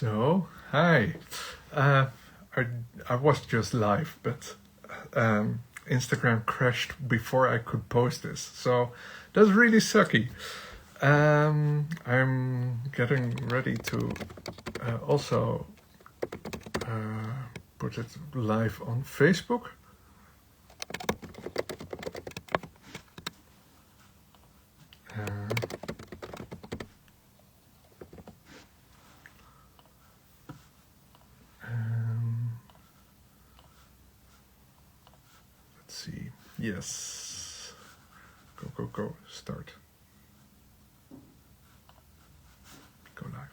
So, hi. Uh, I, I was just live, but Instagram crashed before I could post this. So, that's really sucky. I'm getting ready to also put it live on Facebook. Let's see. Yes. Go. Start. Go live.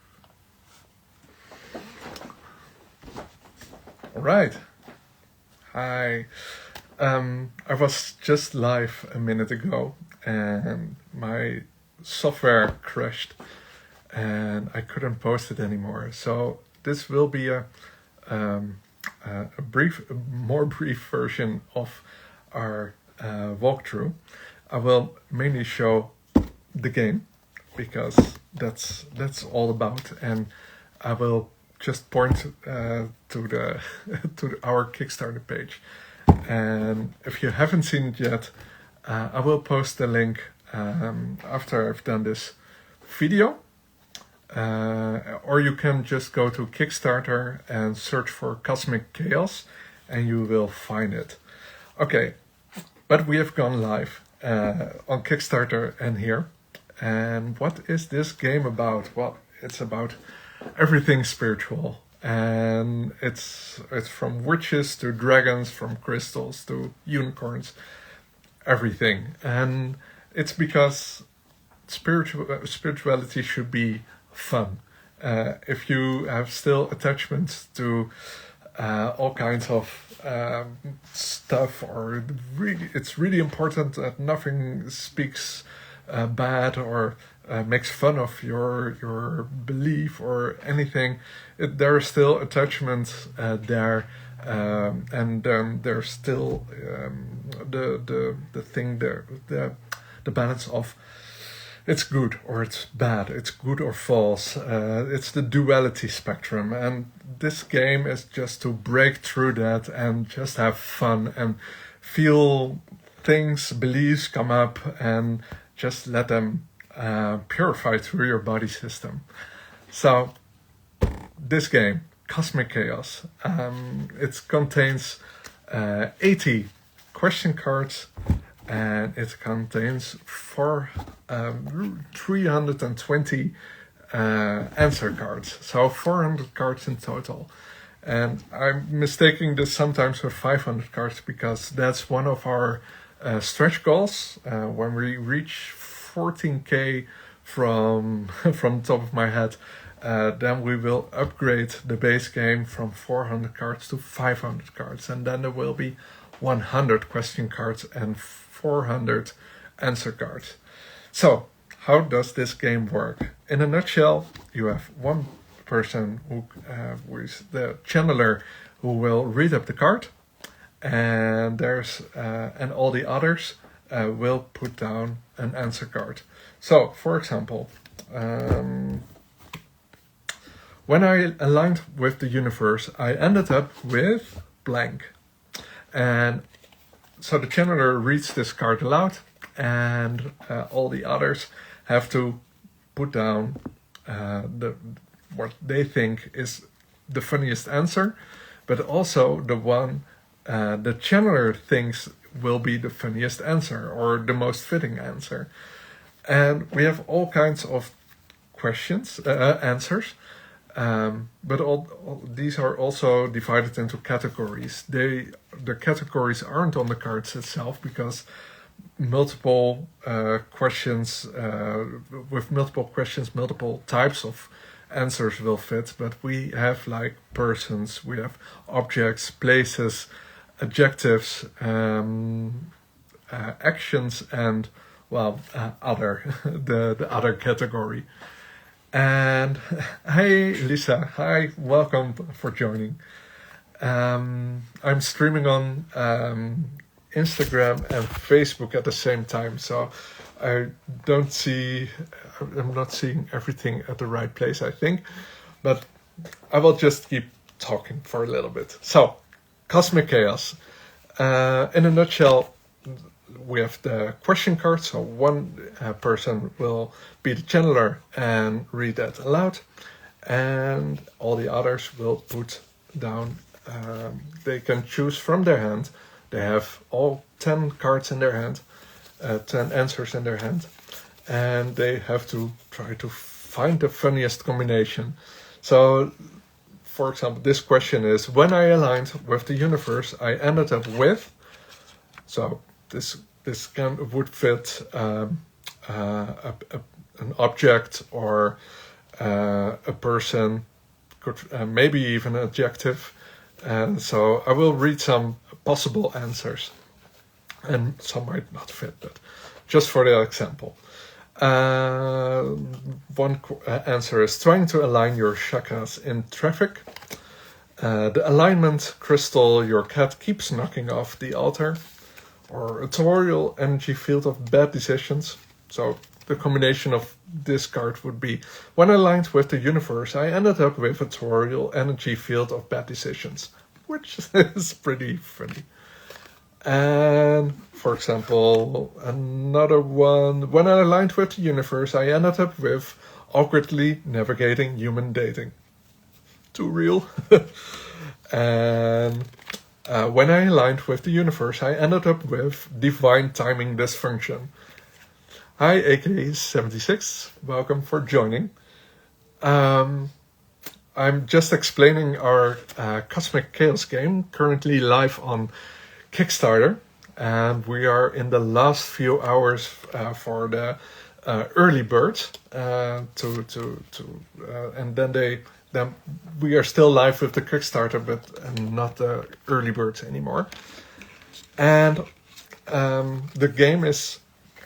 All right. Hi. I was just live a minute ago and my software crashed and I couldn't post it anymore. So this will be a more brief version of our walkthrough. I will mainly show the game because that's all about, and I will just point to the to our Kickstarter page. And if you haven't seen it yet, I will post the link after I've done this video. Or you can just go to Kickstarter and search for Cosmic Chaos and you will find it. Okay, but we have gone live on Kickstarter and here. And what is this game about? Well, it's about everything spiritual. And it's from witches to dragons, from crystals to unicorns, everything. And it's because spirituality should be fun. If you have still attachments to all kinds of stuff, or it's really important that nothing speaks bad or makes fun of your belief or anything, there are still attachments there, and there's still the thing there, the balance of it's good or it's bad, it's good or false. It's the duality spectrum, and this game is just to break through that and just have fun and feel things, beliefs come up, and just let them purify through your body system. So this game, Cosmic Chaos, it contains 80 question cards, and it contains 320 answer cards, so 400 cards in total. And I'm mistaking this sometimes with 500 cards because that's one of our stretch goals. When we reach 14k from top of my head, then we will upgrade the base game from 400 cards to 500 cards, and then there will be 100 question cards and 400 answer cards. So, how does this game work? In a nutshell, you have one person who is the channeler who will read up the card, and and all the others will put down an answer card. So, for example, when I aligned with the universe, I ended up with blank. And so the channeler reads this card aloud, and all the others have to put down what they think is the funniest answer, but also the one the channeler thinks will be the funniest answer or the most fitting answer. And we have all kinds of questions, answers. But all these are also divided into categories. The categories aren't on the cards itself because multiple questions, with multiple questions, multiple types of answers will fit. But we have like persons, we have objects, places, adjectives, actions, and other the other category. And hey Lisa, hi, welcome for joining. I'm streaming on Instagram and Facebook at the same time, so I'm not seeing everything at the right place, I think. But I will just keep talking for a little bit. So, Cosmic Chaos. In a nutshell, we have the question card. So one person will be the channeler and read that aloud, and all the others will put down. They can choose from their hand. They have all 10 cards in their hand, 10 answers in their hand, and they have to try to find the funniest combination. So, for example, this question is: when I aligned with the universe, I ended up with. So this would fit an object or a person, could maybe even an adjective. And so I will read some possible answers, and some might not fit, but just for the example. One answer is trying to align your chakras in traffic. The alignment crystal your cat keeps knocking off the altar. Or a toroidal energy field of bad decisions. So the combination of this card would be: when I aligned with the universe, I ended up with a toroidal energy field of bad decisions, which is pretty funny. And for example, another one: when I aligned with the universe, I ended up with awkwardly navigating human dating. Too real. And when I aligned with the universe, I ended up with divine timing dysfunction. Hi, AK76. Welcome for joining. I'm just explaining our Cosmic Chaos game, currently live on Kickstarter. And we are in the last few hours for the early bird. And then we are still live with the Kickstarter, but not the early birds anymore. And the game is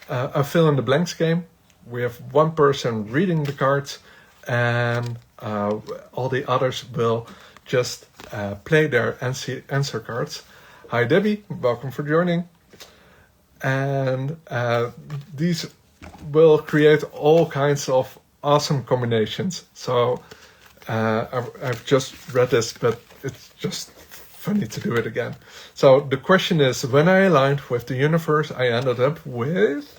a fill in the blanks game. We have one person reading the cards, and all the others will just play their answer cards. Hi Debbie, welcome for joining. And these will create all kinds of awesome combinations. So I've just read this, but it's just funny to do it again. So the question is: when I aligned with the universe, I ended up with ...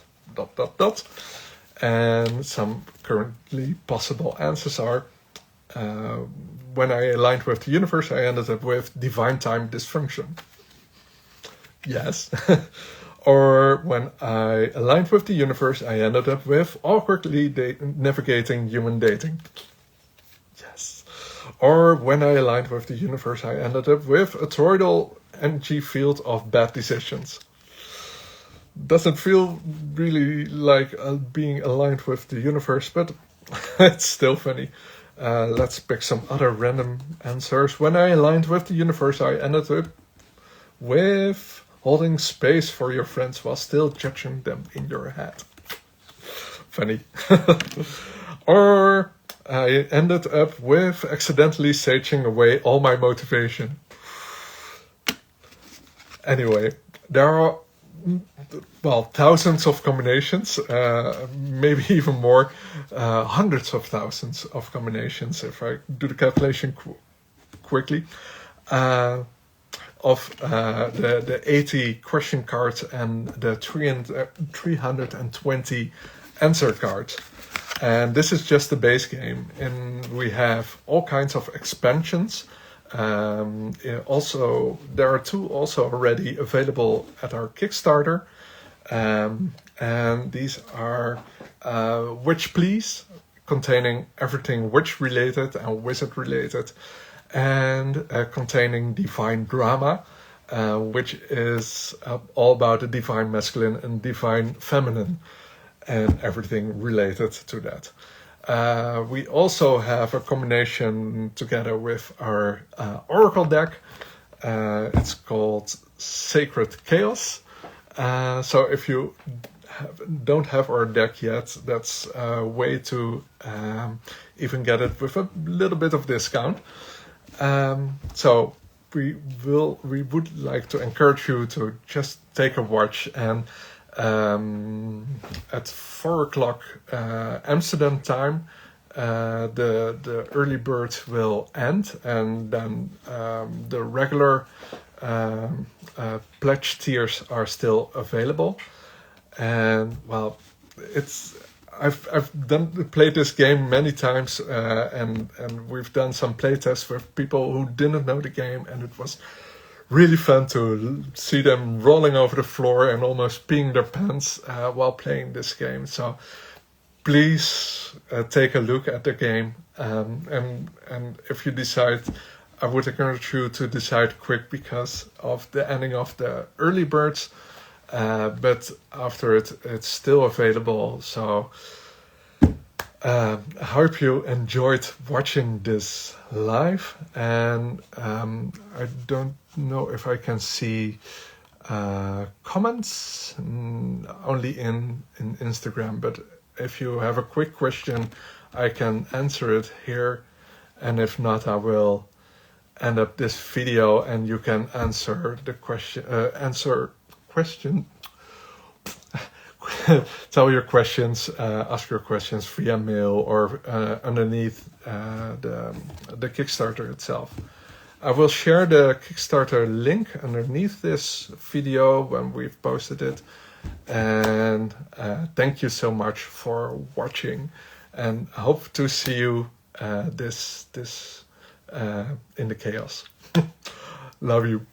And some currently possible answers are: when I aligned with the universe, I ended up with divine time dysfunction. Yes. Or when I aligned with the universe, I ended up with awkwardly navigating human dating. Yes. Or when I aligned with the universe, I ended up with a toroidal energy field of bad decisions. Doesn't feel really like being aligned with the universe, but it's still funny. Let's pick some other random answers. When I aligned with the universe, I ended up with holding space for your friends while still judging them in your head. Funny. Or I ended up with accidentally saging away all my motivation. Anyway, there are, well, thousands of combinations, maybe even more, hundreds of thousands of combinations, if I do the calculation quickly, of the 80 question cards and the 320 answer cards. And this is just the base game, and we have all kinds of expansions. Also, there are two also already available at our Kickstarter, and these are Witch Please, containing everything witch related and wizard related, and containing Divine Drama, which is all about the divine masculine and divine feminine, and everything related to that. We also have a combination together with our Oracle deck. It's called Sacred Chaos. So if you don't have our deck yet, that's a way to even get it with a little bit of discount. So we would like to encourage you to just take a watch, and at 4 o'clock Amsterdam time, the early birds will end, and then the regular pledge tiers are still available. And well, it's I've played this game many times, and we've done some playtests with people who didn't know the game, and it was really fun to see them rolling over the floor and almost peeing their pants while playing this game. So please take a look at the game, and if you decide, I would encourage you to decide quick because of the ending of the early birds. But after it's still available. So I hope you enjoyed watching this live, and I don't know if I can see comments only in Instagram, but if you have a quick question, I can answer it here, and if not, I will end up this video and you can answer the question, tell your questions, ask your questions via mail or underneath the Kickstarter itself. I will share the Kickstarter link underneath this video when we've posted it. And thank you so much for watching, and I hope to see you in the chaos. Love you.